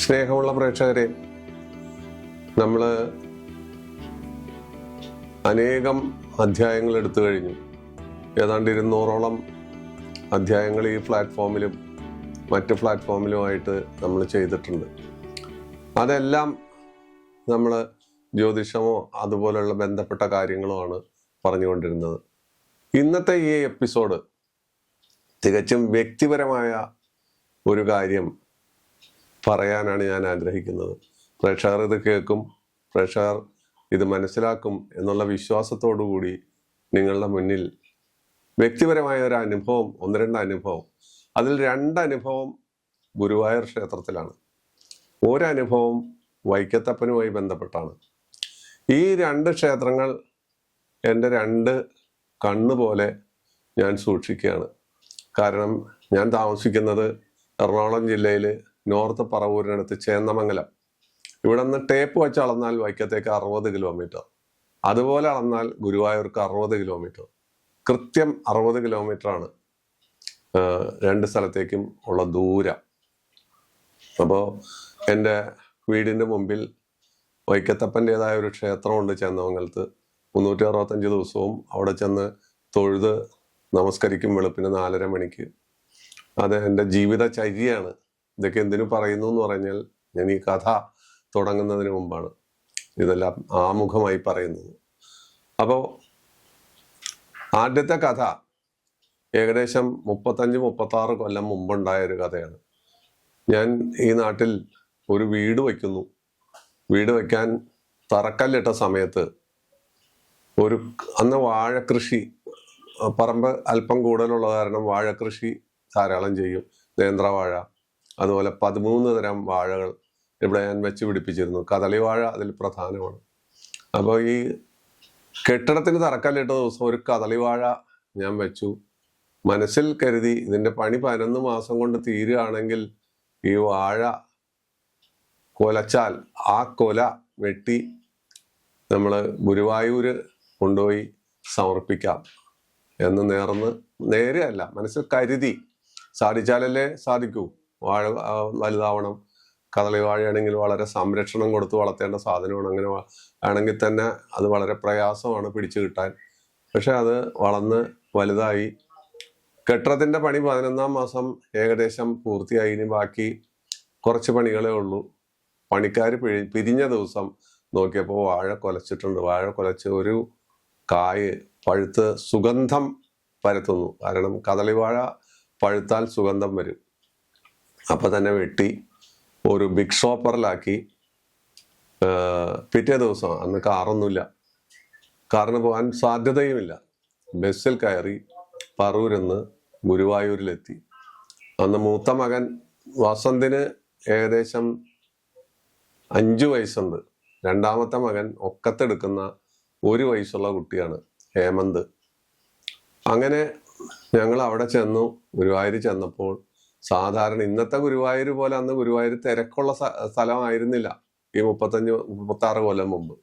സ്നേഹമുള്ള പ്രേക്ഷകരെ, നമ്മൾ അനേകം അധ്യായങ്ങൾ എടുത്തു കഴിഞ്ഞു. ഏതാണ്ട് 200ഓളം അധ്യായങ്ങൾ ഈ പ്ലാറ്റ്ഫോമിലും മറ്റ് പ്ലാറ്റ്ഫോമിലുമായിട്ട് നമ്മൾ ചെയ്തിട്ടുണ്ട്. അതെല്ലാം നമ്മൾ ജ്യോതിഷമോ അതുപോലുള്ള ബന്ധപ്പെട്ട കാര്യങ്ങളുമാണ് പറഞ്ഞുകൊണ്ടിരുന്നത്. ഇന്നത്തെ ഈ എപ്പിസോഡ് തികച്ചും വ്യക്തിപരമായ ഒരു കാര്യം പറയാനാണ് ഞാൻ ആഗ്രഹിക്കുന്നത്. പ്രേക്ഷകർ ഇത് കേൾക്കും, പ്രേക്ഷകർ ഇത് മനസ്സിലാക്കും എന്നുള്ള വിശ്വാസത്തോടു കൂടി നിങ്ങളുടെ മുന്നിൽ വ്യക്തിപരമായ ഒരു അനുഭവം, 1-2 അനുഭവം, അതിൽ 2 അനുഭവം ഗുരുവായൂർ ക്ഷേത്രത്തിലാണ്, ഒരനുഭവം വൈക്കത്തപ്പനുമായി ബന്ധപ്പെട്ടാണ്. ഈ 2 ക്ഷേത്രങ്ങൾ എൻ്റെ 2 കണ്ണുപോലെ ഞാൻ സൂക്ഷിക്കുകയാണ്. കാരണം ഞാൻ താമസിക്കുന്നത് എറണാകുളം ജില്ലയിൽ നോർത്ത് പറവൂരിനടുത്ത് ചേന്നമംഗലം. ഇവിടെ നിന്ന് ടേപ്പ് വെച്ച് അളന്നാൽ വൈക്കത്തേക്ക് 60 കിലോമീറ്റർ, അതുപോലെ അളന്നാൽ ഗുരുവായൂർക്ക് 60 കിലോമീറ്റർ, കൃത്യം 60 കിലോമീറ്ററാണ് 2 സ്ഥലത്തേക്കും ഉള്ള ദൂരം. അപ്പോൾ എൻ്റെ വീടിൻ്റെ മുമ്പിൽ വൈക്കത്തപ്പൻ്റെതായ ഒരു ക്ഷേത്രമുണ്ട് ചേന്നമംഗലത്ത്. 365 ദിവസവും അവിടെ ചെന്ന് തൊഴുത് നമസ്കരിക്കും വെളുപ്പിന് 4:30 മണിക്ക്. അത് എൻ്റെ ജീവിതചര്യയാണ്. ഇതൊക്കെ എന്തിനു പറയുന്നു എന്ന് പറഞ്ഞാൽ, ഞാൻ ഈ കഥ തുടങ്ങുന്നതിന് മുമ്പാണ് ഇതെല്ലാം ആമുഖമായി പറയുന്നത്. അപ്പോൾ ആദ്യത്തെ കഥ ഏകദേശം 35-36 കൊല്ലം മുമ്പുണ്ടായ ഒരു കഥയാണ്. ഞാൻ ഈ നാട്ടിൽ ഒരു വീട് വയ്ക്കുന്നു. വീട് വയ്ക്കാൻ തറക്കല്ലിട്ട സമയത്ത് അന്ന് വാഴക്കൃഷി, പറമ്പ് അല്പം കൂടുതലുള്ള കാരണം വാഴക്കൃഷി ധാരാളം ചെയ്യും. നേന്ത്രവാഴ, അതുപോലെ 13 തരം വാഴകൾ ഇവിടെ ഞാൻ വെച്ച് പിടിപ്പിച്ചിരുന്നു. കദളിവാഴ അതിൽ പ്രധാനമാണ്. അപ്പോൾ ഈ കെട്ടിടത്തിന് തറക്കല്ലിട്ട ദിവസം ഒരു കദളിവാഴ ഞാൻ വെച്ചു. മനസ്സിൽ കരുതി, ഇതിൻ്റെ പണി 11 മാസം കൊണ്ട് തീരുകയാണെങ്കിൽ ഈ വാഴ കൊലച്ചാൽ ആ കൊല വെട്ടി നമ്മൾ ഗുരുവായൂർ കൊണ്ടുപോയി സമർപ്പിക്കാം എന്ന് നേരെയല്ല, മനസ്സിൽ കരുതി. സാധിച്ചാലല്ലേ സാധിക്കൂ. വാഴ വലുതാവണം. കദളി വാഴയാണെങ്കിൽ വളരെ സംരക്ഷണം കൊടുത്ത് വളർത്തേണ്ട സാധനമാണ്. അങ്ങനെ ആണെങ്കിൽ തന്നെ അത് വളരെ പ്രയാസമാണ് പിടിച്ചു കിട്ടാൻ. പക്ഷെ അത് വളർന്ന് വലുതായി. കെട്ടിടത്തിൻ്റെ പണി 11-ാം മാസം ഏകദേശം പൂർത്തിയായി. ഇനി ബാക്കി കുറച്ച് പണികളേ ഉള്ളൂ. പണിക്കാർ പിരിഞ്ഞ ദിവസം നോക്കിയപ്പോൾ വാഴ കൊലച്ചിട്ടുണ്ട്. വാഴ കൊലച്ച് ഒരു കായ് പഴുത്ത് സുഗന്ധം പരത്തുന്നു. കാരണം കദളിവാഴ പഴുത്താൽ സുഗന്ധം വരും. അപ്പം തന്നെ വെട്ടി ഒരു ബിഗ് ഷോപ്പറിലാക്കി. പിറ്റേ ദിവസം, അന്ന് കാറൊന്നുമില്ല, കാറിന് പോകാൻ സാധ്യതയുമില്ല, ബസ്സിൽ കയറി പറവൂരിന്ന് ഗുരുവായൂരിലെത്തി. അന്ന് മൂത്ത മകൻ വസന്തിന് ഏകദേശം 5 വയസ്സുണ്ട്. 2ാമത്തെ മകൻ ഒക്കത്തെടുക്കുന്ന 1 വയസ്സുള്ള കുട്ടിയാണ്, ഹേമന്ത്. അങ്ങനെ ഞങ്ങൾ അവിടെ ചെന്നു. ഗുരുവായൂർ ചെന്നപ്പോൾ സാധാരണ ഇന്നത്തെ ഗുരുവായൂർ പോലെ അന്ന് ഗുരുവായൂർ തിരക്കുള്ള സ്ഥലമായിരുന്നില്ല. ഈ 35-36 കൊല്ലം മുമ്പ്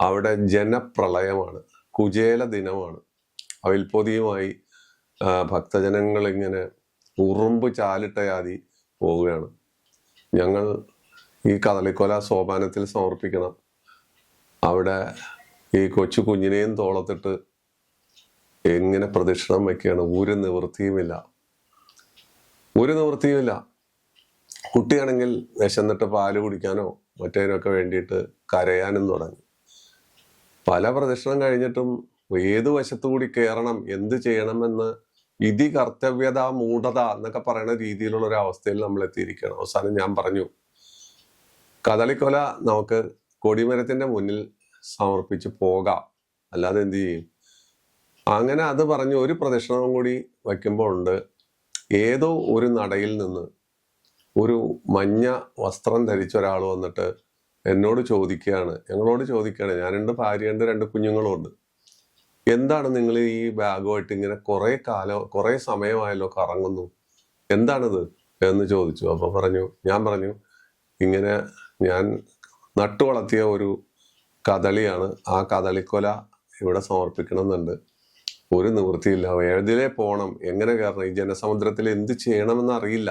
അവിടെ ജനപ്രളയമാണ്, കുചേല ദിനമാണ്. അവിൽപ്പൊതിയുമായി ഭക്തജനങ്ങൾ ഇങ്ങനെ ഉറുമ്പ് ചാലിട്ട ജാതി പോവുകയാണ്. ഞങ്ങൾ ഈ കദളിക്കൊല സോപാനത്തിൽ സമർപ്പിക്കണം. അവിടെ ഈ കൊച്ചു കുഞ്ഞിനെയും തോളത്തിട്ട് എങ്ങനെ പ്രദക്ഷിണം വയ്ക്കുകയാണ്. ഒരു നിവൃത്തിയുമില്ല. കുട്ടിയാണെങ്കിൽ വിശന്നിട്ട് പാല് കുടിക്കാനോ മറ്റേതിനൊക്കെ വേണ്ടിയിട്ട് കരയാനും തുടങ്ങി. പല പ്രദക്ഷിണം കഴിഞ്ഞിട്ടും ഏത് വശത്തു കൂടി കയറണം, എന്ത് ചെയ്യണമെന്ന് ഇതി കർത്തവ്യത മൂഢത എന്നൊക്കെ പറയുന്ന രീതിയിലുള്ള ഒരു അവസ്ഥയിൽ നമ്മൾ എത്തിയിരിക്കുകയാണ്. അവസാനം ഞാൻ പറഞ്ഞു, കദളിക്കൊല നമുക്ക് കൊടിമരത്തിന്റെ മുന്നിൽ സമർപ്പിച്ച് പോകാം, അല്ലാതെ എന്ത് ചെയ്യും. അങ്ങനെ അത് പറഞ്ഞു. ഒരു പ്രദക്ഷിണവും കൂടി വയ്ക്കുമ്പോൾ ഉണ്ട്, ഏതോ ഒരു നടയിൽ നിന്ന് ഒരു മഞ്ഞ വസ്ത്രം ധരിച്ച ഒരാൾ വന്നിട്ട് ഞങ്ങളോട് ചോദിക്കുകയാണ്, ഞാൻ 2 ഭാര്യയുണ്ട്, 2 കുഞ്ഞുങ്ങളുണ്ട്, എന്താണ് നിങ്ങൾ ഈ ബാഗുമായിട്ട് ഇങ്ങനെ കുറേ സമയമായല്ലോ കറങ്ങുന്നു, എന്താണിത് എന്ന് ചോദിച്ചു. അപ്പോൾ ഞാൻ പറഞ്ഞു, ഇങ്ങനെ ഞാൻ നട്ടു വളർത്തിയ ഒരു കദളിയാണ്, ആ കദളിക്കൊല ഇവിടെ സമർപ്പിക്കണമെന്നുണ്ട്, ഒരു നിവൃത്തിയില്ല, ഏതിലേ പോകണം, എങ്ങനെ കയറണം, ഈ ജനസമുദ്രത്തിൽ എന്ത് ചെയ്യണമെന്ന് അറിയില്ല.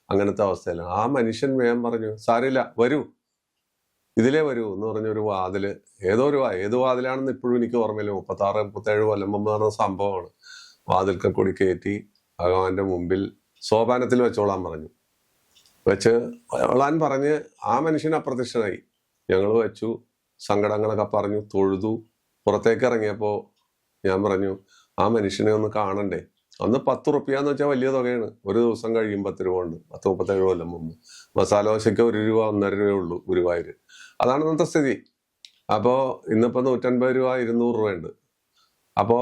അങ്ങനത്തെ അവസ്ഥയില്ല. ആ മനുഷ്യൻ വേഗം പറഞ്ഞു, സാരില്ല, വരൂ, ഇതിലേ വരൂ എന്ന് പറഞ്ഞൊരു വാതില്, ഏത് വാതിലാണെന്ന് ഇപ്പോഴും എനിക്ക് ഓർമ്മയില്ല. 36-37 കൊല്ലം മുമ്പ് നടന്ന സംഭവമാണ്. വാതിൽക്കൽ കൂടി കയറ്റി ഭഗവാന്റെ മുമ്പിൽ സോപാനത്തിൽ വെച്ചോളാൻ പറഞ്ഞു. വെച്ചോളാൻ പറഞ്ഞ് ആ മനുഷ്യൻ അപ്രത്യക്ഷനായി. ഞങ്ങൾ വെച്ചു, സങ്കടങ്ങളൊക്കെ പറഞ്ഞു, തൊഴുതു. പുറത്തേക്ക് ഇറങ്ങിയപ്പോ ഞാൻ പറഞ്ഞു, ആ മനുഷ്യനെ ഒന്ന് കാണണ്ടേ. അന്ന് 10 റുപ്യാന്ന് വെച്ചാൽ വലിയ തുകയാണ്. ഒരു ദിവസം കഴിയും 10 രൂപ കൊണ്ട്. 37 കൊല്ലം മുമ്പ് മസാല ദോശയ്ക്ക് 1 രൂപ 1.5 രൂപയേ ഉള്ളൂ ഗുരുവായൂർ. അതാണ് ഇന്നത്തെ സ്ഥിതി. അപ്പോ ഇന്നിപ്പോ 150 രൂപ 200 രൂപയുണ്ട്. അപ്പോ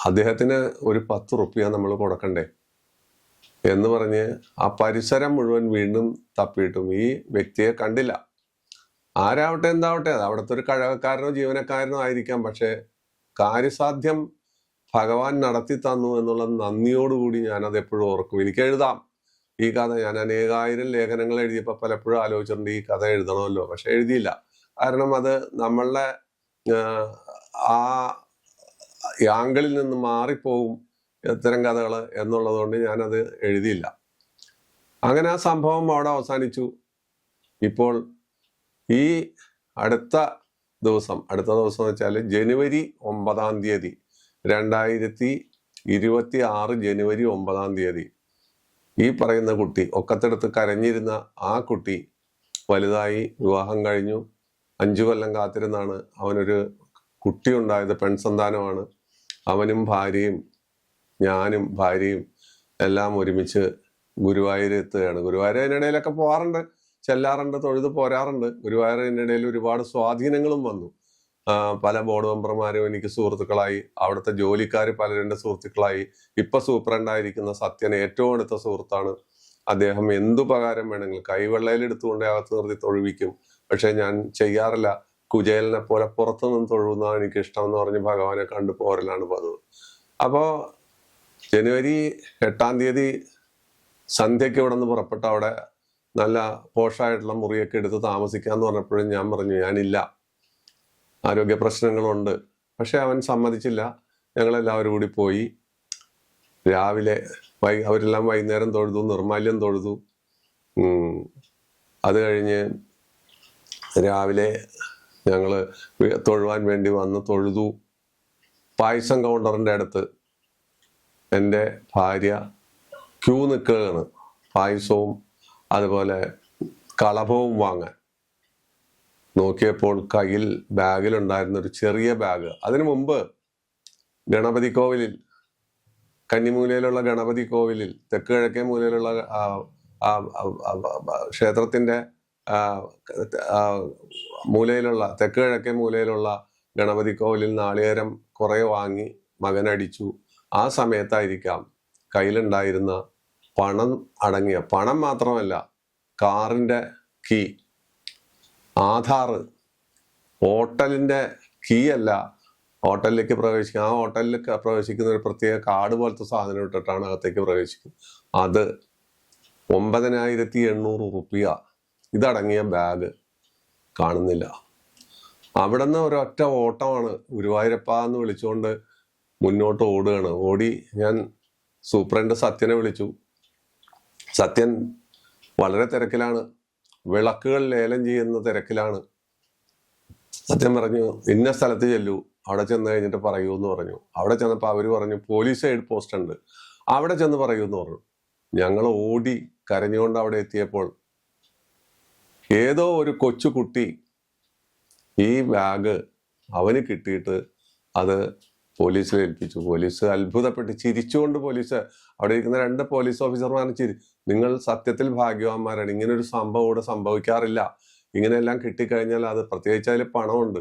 അദ്ദേഹത്തിന് ഒരു 10 റുപ്യ നമ്മൾ കൊടുക്കണ്ടേ എന്ന് പറഞ്ഞ് ആ പരിസരം മുഴുവൻ വീണ്ടും തപ്പിയിട്ടും ഈ വ്യക്തിയെ കണ്ടില്ല. ആരാവട്ടെ എന്താവട്ടെ, അത് അവിടുത്തെ ഒരു കഴകക്കാരനോ ജീവനക്കാരനോ ആയിരിക്കാം. പക്ഷെ കാര്യസാധ്യം ഭഗവാൻ നടത്തി തന്നു എന്നുള്ള നന്ദിയോടുകൂടി ഞാനത് എപ്പോഴും ഓർക്കും. എനിക്ക് എഴുതാം ഈ കഥ. ഞാൻ അനേകായിരം ലേഖനങ്ങൾ എഴുതിയപ്പോൾ പലപ്പോഴും ആലോചിച്ചിട്ടുണ്ട് ഈ കഥ എഴുതണമല്ലോ, പക്ഷെ എഴുതിയില്ല. കാരണം അത് നമ്മളുടെ ആ ആംഗിളിൽ നിന്ന് മാറിപ്പോവും ഇത്തരം കഥകൾ എന്നുള്ളത് കൊണ്ട് ഞാനത് എഴുതിയില്ല. അങ്ങനെ ആ സംഭവം അവിടെ അവസാനിച്ചു. ഇപ്പോൾ ഈ അടുത്ത ദിവസം എന്ന് വെച്ചാൽ ജനുവരി 9 2026 ജനുവരി 9 ഈ പറയുന്ന കുട്ടി, ഒക്കത്തെടുത്ത് കരഞ്ഞിരുന്ന ആ കുട്ടി വലുതായി, വിവാഹം കഴിഞ്ഞു. 5 കൊല്ലം കാത്തിരുന്നാണ് അവനൊരു കുട്ടി ഉണ്ടായത്. പെൺസന്താനമാണ്. അവനും ഭാര്യയും ഞാനും ഭാര്യയും എല്ലാം ഒരുമിച്ച് ഗുരുവായൂർ എത്തുകയാണ്. ഗുരുവായൂർ അതിനിടയിലൊക്കെ പോകാറുണ്ട്, ചെല്ലാറുണ്ട്, തൊഴുത് പോരാറുണ്ട്. ഗുരുവായൂർ അതിനിടയിൽ ഒരുപാട് സ്വാധീനങ്ങളും വന്നു. പല ബോർഡ് മെമ്പർമാരും എനിക്ക് സുഹൃത്തുക്കളായി. അവിടുത്തെ ജോലിക്കാർ പലരുടെ സുഹൃത്തുക്കളായി. ഇപ്പൊ സൂപ്രണ്ടായിരിക്കുന്ന സത്യൻ ഏറ്റവും അടുത്ത സുഹൃത്താണ്. അദ്ദേഹം എന്തുപകാരം വേണമെങ്കിലും കൈവെള്ളയിൽ എടുത്തുകൊണ്ട് അകത്ത് നിർത്തി തൊഴുവിക്കും. പക്ഷെ ഞാൻ ചെയ്യാറില്ല. കുചേലനെ പോലെ പുറത്തു നിന്ന് തൊഴുന്നതാണ് എനിക്ക് ഇഷ്ടം എന്ന് പറഞ്ഞ് ഭഗവാനെ കണ്ടു പോരലാണ് പതിവ്. അപ്പോ ജനുവരി 8 സന്ധ്യയ്ക്ക് ഇവിടെ നിന്ന് പുറപ്പെട്ട അവിടെ നല്ല പോഷായിട്ടുള്ള മുറിയൊക്കെ എടുത്ത് താമസിക്കാന്ന് പറഞ്ഞപ്പോഴും ഞാൻ പറഞ്ഞു ഞാനില്ല, ആരോഗ്യ പ്രശ്നങ്ങളുണ്ട്. പക്ഷെ അവൻ സമ്മതിച്ചില്ല. ഞങ്ങളെല്ലാവരും കൂടി പോയി. രാവിലെ അവരെല്ലാം വൈകുന്നേരം തൊഴുതു, നിർമാല്യം തൊഴുതു. അത് കഴിഞ്ഞ് രാവിലെ ഞങ്ങള് തൊഴുവാൻ വേണ്ടി വന്ന് തൊഴുതു. പായസം കൗണ്ടറിന്റെ അടുത്ത് എൻ്റെ ഭാര്യ ക്യൂ നിൽക്കുകയാണ് പായസവും അതുപോലെ കളഭവും വാങ്ങാൻ. നോക്കിയപ്പോൾ കയ്യിൽ ബാഗിലുണ്ടായിരുന്ന ഒരു ചെറിയ ബാഗ്. അതിനു മുമ്പ് ഗണപതി കോവിലിൽ, കന്നിമൂലയിലുള്ള ഗണപതി കോവിലിൽ, തെക്ക് കിഴക്കേ മൂലയിലുള്ള ക്ഷേത്രത്തിന്റെ മൂലയിലുള്ള, തെക്ക് കിഴക്കേ മൂലയിലുള്ള ഗണപതി കോവിലിൽ നാളികേരം കുറെ വാങ്ങി മകനടിച്ചു. ആ സമയത്തായിരിക്കാം കയ്യിലുണ്ടായിരുന്ന പണം അടങ്ങിയ, പണം മാത്രമല്ല കാറിന്റെ കീ, ആധാർ, ഹോട്ടലിന്റെ കീ അല്ല, ഹോട്ടലിലേക്ക് പ്രവേശിക്കുക, ആ ഹോട്ടലിൽ പ്രവേശിക്കുന്ന ഒരു പ്രത്യേക കാർഡ് പോലത്തെ സാധനം ഇട്ടിട്ടാണ് അകത്തേക്ക് പ്രവേശിക്കുന്നത്. അത് 9800 റുപ്യ ഇതടങ്ങിയ ബാഗ് കാണുന്നില്ല. അവിടെ നിന്ന് ഒരൊറ്റ ഓട്ടമാണ്. ഗുരുവായൂരപ്പ എന്ന് വിളിച്ചുകൊണ്ട് മുന്നോട്ട് ഓടുകയാണ്. ഓടി ഞാൻ സൂപ്രണ്ട് സത്യനെ വിളിച്ചു. സത്യൻ വളരെ തിരക്കിലാണ്, വിളക്കുകൾ ലേലം ചെയ്യുന്ന തിരക്കിലാണ്. സത്യം പറഞ്ഞു, ഇന്ന സ്ഥലത്ത് ചെല്ലൂ, അവിടെ ചെന്ന് കഴിഞ്ഞിട്ട് പറയൂ എന്ന് പറഞ്ഞു. അവിടെ ചെന്നപ്പോൾ അവര് പറഞ്ഞു പോലീസ് എയ്ഡ് പോസ്റ്റ് ഉണ്ട്, അവിടെ ചെന്ന് പറയൂ എന്ന് പറഞ്ഞു. ഞങ്ങൾ ഓടി കരഞ്ഞുകൊണ്ട് അവിടെ എത്തിയപ്പോൾ ഏതോ ഒരു കൊച്ചുകുട്ടി ഈ ബാഗ് അവന് കിട്ടിയിട്ട് അത് പോലീസിൽ ഏൽപ്പിച്ചു. പോലീസ് അത്ഭുതപ്പെട്ട് ചിരിച്ചുകൊണ്ട്, പോലീസ് അവിടെ ഇരിക്കുന്ന 2 പോലീസ് ഓഫീസർമാരും നിങ്ങൾ സത്യത്തിൽ ഭാഗ്യവാന്മാരാണ്, ഇങ്ങനെ ഒരു സംഭവം ഇവിടെ സംഭവിക്കാറില്ല. ഇങ്ങനെയെല്ലാം കിട്ടിക്കഴിഞ്ഞാൽ അത്, പ്രത്യേകിച്ച് അതിൽ പണമുണ്ട്,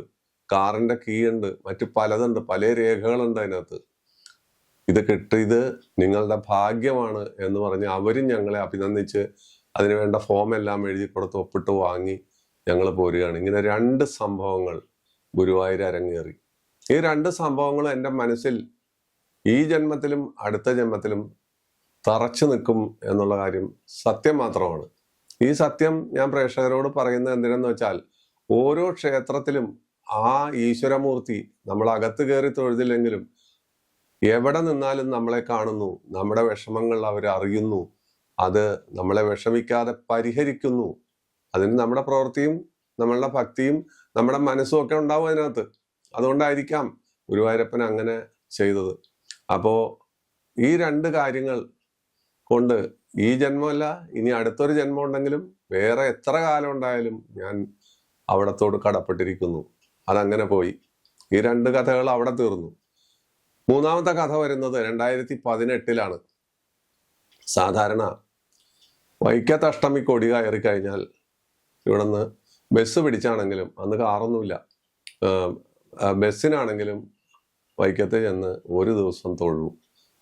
കാറിന്റെ കീ ഉണ്ട്, മറ്റു പലതുണ്ട്, പല രേഖകളുണ്ട് അതിനകത്ത്. ഇത് കിട്ടിയത് നിങ്ങളുടെ ഭാഗ്യമാണ് എന്ന് പറഞ്ഞ് അവരും ഞങ്ങളെ അഭിനന്ദിച്ച് അതിനുവേണ്ട ഫോം എല്ലാം എഴുതി കൊടുത്ത് ഒപ്പിട്ട് വാങ്ങി ഞങ്ങൾ പോരുകയാണ്. ഇങ്ങനെ 2 സംഭവങ്ങൾ ഗുരുവായൂർ അരങ്ങേറി. ഈ 2 സംഭവങ്ങളും എൻ്റെ മനസ്സിൽ ഈ ജന്മത്തിലും അടുത്ത ജന്മത്തിലും തറച്ചു നിൽക്കും എന്നുള്ള കാര്യം സത്യം മാത്രമാണ്. ഈ സത്യം ഞാൻ പ്രേക്ഷകരോട് പറയുന്നത് എന്തിനെന്ന് വെച്ചാൽ, ഓരോ ക്ഷേത്രത്തിലും ആ ഈശ്വരമൂർത്തി നമ്മൾ അകത്ത് കയറി തൊഴുതില്ലെങ്കിലും എവിടെ നിന്നാലും നമ്മളെ കാണുന്നു, നമ്മുടെ വിഷമങ്ങൾ അവർ അറിയുന്നു, അത് നമ്മളെ വിഷമിക്കാതെ പരിഹരിക്കുന്നു. അതിന് നമ്മുടെ പ്രവൃത്തിയും നമ്മളുടെ ഭക്തിയും നമ്മുടെ മനസ്സും ഒക്കെ ഉണ്ടാവും അതിനകത്ത്. അതുകൊണ്ടായിരിക്കാം ഗുരുവായൂരപ്പൻ അങ്ങനെ ചെയ്തത്. അപ്പോ ഈ രണ്ട് കാര്യങ്ങൾ കൊണ്ട് ഈ ജന്മമല്ല, ഇനി അടുത്തൊരു ജന്മം ഉണ്ടെങ്കിലും വേറെ എത്ര കാലം ഉണ്ടായാലും ഞാൻ അവിടത്തോട് കടപ്പെട്ടിരിക്കുന്നു. അതങ്ങനെ പോയി. ഈ രണ്ട് കഥകൾ അവിടെ തീർന്നു. മൂന്നാമത്തെ കഥ വരുന്നത് 2018 സാധാരണ വൈക്കത്ത് അഷ്ടമി കൊടി കയറി കഴിഞ്ഞാൽ ഇവിടുന്ന് ബസ് പിടിച്ചാണെങ്കിലും, അന്ന് കാറൊന്നുമില്ല, ബസ്സിനാണെങ്കിലും വൈക്കത്ത് ചെന്ന് ഒരു ദിവസം തൊഴും.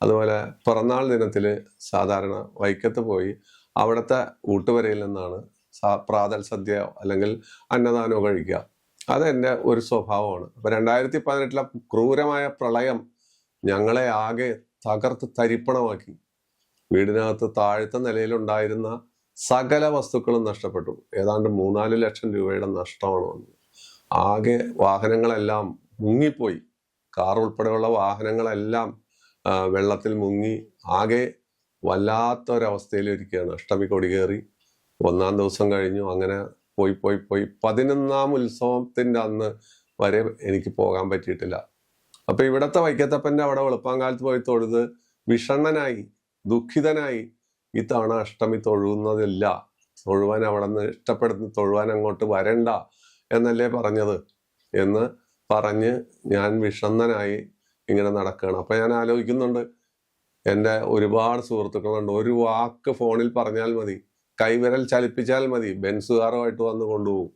അതുപോലെ പിറന്നാൾ ദിനത്തിൽ സാധാരണ വൈക്കത്ത് പോയി അവിടുത്തെ ഊട്ടുവരയിൽ നിന്നാണ് പ്രാതൽ സദ്യ അല്ലെങ്കിൽ അന്നദാനമോ കഴിക്കുക. അതെൻ്റെ ഒരു സ്വഭാവമാണ്. അപ്പൊ 2018 ക്രൂരമായ പ്രളയം ഞങ്ങളെ ആകെ തകർത്ത് തരിപ്പണമാക്കി. വീടിനകത്ത് താഴത്തെ നിലയിലുണ്ടായിരുന്ന സകല വസ്തുക്കളും നഷ്ടപ്പെട്ടു. ഏതാണ്ട് 3-4 ലക്ഷം രൂപയുടെ നഷ്ടമാണ് വന്നത്. ആകെ വാഹനങ്ങളെല്ലാം മുങ്ങിപ്പോയി. കാർ ഉൾപ്പെടെയുള്ള വാഹനങ്ങളെല്ലാം വെള്ളത്തിൽ മുങ്ങി ആകെ വല്ലാത്തൊരവസ്ഥയിലിരിക്കുകയാണ്. അഷ്ടമി കൊടി കയറി 1-ാം ദിവസം കഴിഞ്ഞു. അങ്ങനെ പോയി 11-ാം ഉത്സവത്തിന്റെ അന്ന് വരെ എനിക്ക് പോകാൻ പറ്റിയിട്ടില്ല. അപ്പൊ ഇവിടത്തെ വൈക്കത്തപ്പന്റെ അവിടെ വെളുപ്പാങ്കാലത്ത് പോയി തൊഴുത് വിഷണ്ണനായി, ദുഃഖിതനായി, ഇത്തവണ അഷ്ടമി തൊഴുന്നതില്ല, തൊഴുവാൻ അവിടെ നിന്ന് ഇഷ്ടപ്പെടുന്ന തൊഴുവാൻ അങ്ങോട്ട് വരണ്ട എന്നല്ലേ പറഞ്ഞത് എന്ന് പറഞ്ഞ് ഞാൻ വിഷണ്ണനായി ഇങ്ങനെ നടക്കുകയാണ്. അപ്പൊ ഞാൻ ആലോചിക്കുന്നുണ്ട്, എൻ്റെ ഒരുപാട് സുഹൃത്തുക്കളുണ്ട്. ഒരു വാക്ക് ഫോണിൽ പറഞ്ഞാൽ മതി, കൈവിരൽ ചലിപ്പിച്ചാൽ മതി, ബെൻസുകാറുമായിട്ട് വന്ന് കൊണ്ടുപോകും.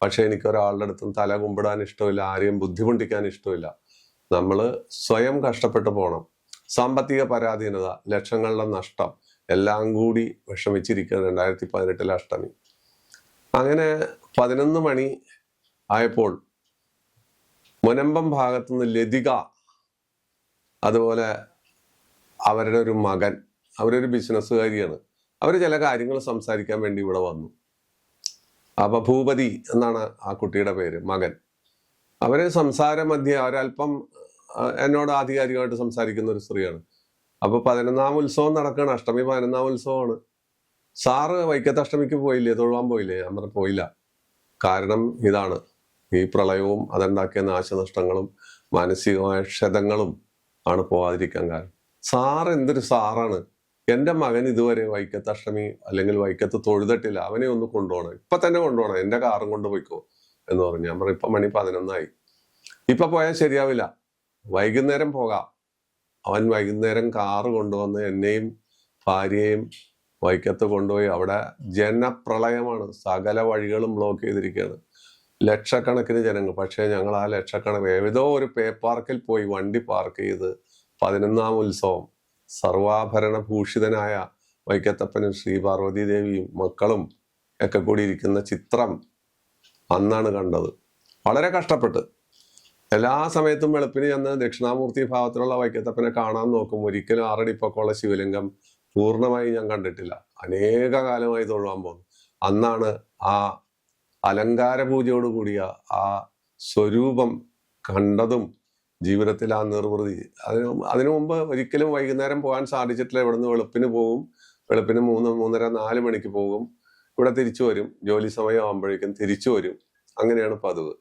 പക്ഷെ എനിക്കൊരാളുടെ അടുത്തും തല കുമ്പിടാൻ ഇഷ്ടമില്ല, ആരെയും ബുദ്ധിമുട്ടിക്കാൻ ഇഷ്ടമില്ല. നമ്മൾ സ്വയം കഷ്ടപ്പെട്ട് പോകണം. സാമ്പത്തിക പരാധീനത, ലക്ഷങ്ങളുടെ നഷ്ടം എല്ലാം കൂടി വിഷമിച്ചിരിക്കുകയാണ് 2018 അഷ്ടമി. അങ്ങനെ 11 മണി ആയപ്പോൾ മുനമ്പം ഭാഗത്തുനിന്ന് ലതിക, അതുപോലെ അവരുടെ ഒരു മകൻ, അവരൊരു ബിസിനസ്സുകാരിയാണ്, അവർ ചില കാര്യങ്ങൾ സംസാരിക്കാൻ വേണ്ടി ഇവിടെ വന്നു. അപ്പൊ ഭൂപതി എന്നാണ് ആ കുട്ടിയുടെ പേര്, മകൻ. അവര് സംസാര മധ്യേ ഒരല്പം എന്നോട് ആധികാരികമായിട്ട് സംസാരിക്കുന്ന ഒരു സ്ത്രീയാണ്. അപ്പൊ 11-ാം ഉത്സവം നടക്കുകയാണ്, അഷ്ടമി 11-ാം ഉത്സവമാണ്. സാറ് വൈക്കത്ത് അഷ്ടമിക്ക് പോയില്ലേ, തൊഴുവാൻ പോയില്ലേ? ഞാൻ പറഞ്ഞു പോയില്ല. കാരണം ഇതാണ്, ഈ പ്രളയവും അതുണ്ടാക്കിയ നാശനഷ്ടങ്ങളും മാനസികമായ ക്ഷതങ്ങളും ആണ് പോവാതിരിക്കാൻ കാരണം. സാറ് എന്തൊരു സാറാണ്! എൻ്റെ മകൻ ഇതുവരെ വൈക്കത്ത് അഷ്ടമി അല്ലെങ്കിൽ വൈക്കത്ത് തൊഴുതിട്ടില്ല, അവനെ ഒന്ന് കൊണ്ടുപോകണം, ഇപ്പൊ തന്നെ കൊണ്ടുപോകണം, എൻ്റെ കാറും കൊണ്ട് പോയിക്കോ എന്ന് പറഞ്ഞു. ഞാൻ പറഞ്ഞു ഇപ്പൊ മണി 11 ഇപ്പൊ പോയാൽ ശരിയാവില്ല, വൈകുന്നേരം പോകാം. അവൻ വൈകുന്നേരം കാറ് കൊണ്ടുവന്ന് എന്നെയും ഭാര്യയെയും വൈക്കത്ത് കൊണ്ടുപോയി. അവിടെ ജനപ്രളയമാണ്, സകല വഴികളും ബ്ലോക്ക് ചെയ്തിരിക്കുകയാണ്, ലക്ഷക്കണക്കിന് ജനങ്ങൾ. പക്ഷേ ഞങ്ങൾ ആ ലക്ഷക്കണക്കിന് ഏതോ ഒരു പേ പാർക്കിൽ പോയി വണ്ടി പാർക്ക് ചെയ്ത് 11-ാം ഉത്സവം സർവാഭരണ ഭൂഷിതനായ വൈക്കത്തപ്പനും ശ്രീ പാർവതി ദേവിയും മക്കളും ഒക്കെ കൂടി ഇരിക്കുന്ന ചിത്രം അന്നാണ് കണ്ടത്. വളരെ കഷ്ടപ്പെട്ട് എല്ലാ സമയത്തും വെളുപ്പിന് ചെന്ന് ദക്ഷിണാമൂർത്തി ഭാവത്തിലുള്ള വൈക്കത്തപ്പനെ കാണാൻ നോക്കും. ഒരിക്കലും 6 അടി പൊക്കമുള്ള ശിവലിംഗം പൂർണ്ണമായി ഞാൻ കണ്ടിട്ടില്ല. അനേക കാലമായി തൊഴുവാൻ പോകുന്നു. അന്നാണ് ആ അലങ്കാര പൂജയോടുകൂടിയ ആ സ്വരൂപം കണ്ടതും ജീവിതത്തിൽ ആ നിർവൃതി. അതിനു മുമ്പ് ഒരിക്കലും വൈകുന്നേരം പോകാൻ സാധിച്ചിട്ടില്ല. ഇവിടുന്ന് വെളുപ്പിന് പോകും, വെളുപ്പിന് 3-3:30-4 മണിക്ക് പോകും, ഇവിടെ തിരിച്ചു വരും, ജോലി സമയം ആകുമ്പോഴേക്കും തിരിച്ചു വരും. അങ്ങനെയാണ് പതിവ്.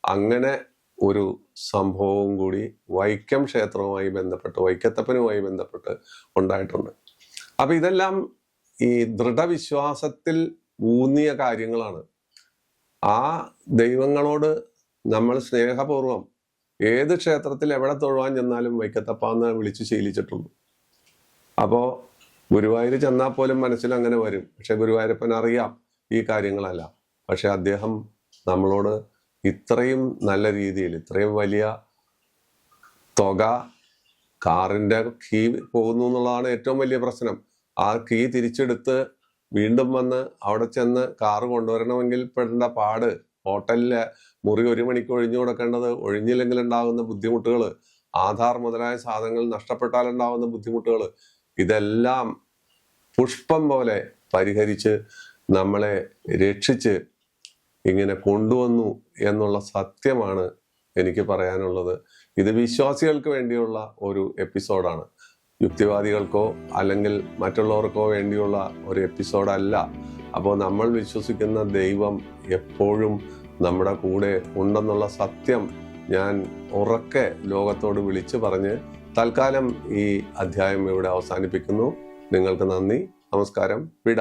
അങ്ങനെ ഒരു സംഭവവും കൂടി വൈക്കം ക്ഷേത്രവുമായി ബന്ധപ്പെട്ട്, വൈക്കത്തപ്പനുമായി ബന്ധപ്പെട്ട് ഉണ്ടായിട്ടുണ്ട്. അപ്പൊ ഇതെല്ലാം ഈ ദൃഢവിശ്വാസത്തിൽ ഊന്നിയ കാര്യങ്ങളാണ്. ആ ദൈവങ്ങളോട് നമ്മൾ സ്നേഹപൂർവം ഏത് ക്ഷേത്രത്തിൽ എവിടെ തൊഴുവാൻ ചെന്നാലും വൈക്കത്തപ്പാന്ന് വിളിച്ച് ശീലിച്ചിട്ടുണ്ട്. അപ്പോ ഗുരുവായൂർ ചെന്നാൽ പോലും മനസ്സിൽ അങ്ങനെ വരും. പക്ഷെ ഗുരുവായൂരപ്പൻ അറിയാം ഈ കാര്യങ്ങളല്ല. പക്ഷെ അദ്ദേഹം നമ്മളോട് ഇത്രയും നല്ല രീതിയിൽ, ഇത്രയും വലിയ തുക, കാറിന്റെ കീ പോകുന്നു എന്നുള്ളതാണ് ഏറ്റവും വലിയ പ്രശ്നം. ആ കീ തിരിച്ചെടുത്ത് വീണ്ടും വന്ന് അവിടെ ചെന്ന് കാറ് കൊണ്ടുവരണമെങ്കിൽ പെടേണ്ട പാട്, ഹോട്ടലിലെ മുറി 1 മണിക്ക് ഒഴിഞ്ഞു കൊടുക്കേണ്ടത്, ഒഴിഞ്ഞില്ലെങ്കിൽ ഉണ്ടാകുന്ന ബുദ്ധിമുട്ടുകൾ, ആധാർ മുതലായ സാധനങ്ങൾ നഷ്ടപ്പെട്ടാൽ ഉണ്ടാകുന്ന ബുദ്ധിമുട്ടുകൾ, ഇതെല്ലാം പുഷ്പം പോലെ പരിഹരിച്ച് നമ്മളെ രക്ഷിച്ച് ഇങ്ങനെ കൊണ്ടുവന്നു എന്നുള്ള സത്യമാണ് എനിക്ക് പറയാനുള്ളത്. ഇത് വിശ്വാസികൾക്ക് വേണ്ടിയുള്ള ഒരു എപ്പിസോഡാണ്. യുക്തിവാദികൾക്കോ അല്ലെങ്കിൽ മറ്റുള്ളവർക്കോ വേണ്ടിയുള്ള ഒരു എപ്പിസോഡല്ല. അപ്പോൾ നമ്മൾ വിശ്വസിക്കുന്ന ദൈവം എപ്പോഴും നമ്മുടെ കൂടെ ഉണ്ടെന്നുള്ള സത്യം ഞാൻ ഉറക്കെ ലോകത്തോട് വിളിച്ചു പറഞ്ഞ് തൽക്കാലം ഈ അധ്യായം ഇവിടെ അവസാനിപ്പിക്കുന്നു. നിങ്ങൾക്ക് നന്ദി, നമസ്കാരം, വിട.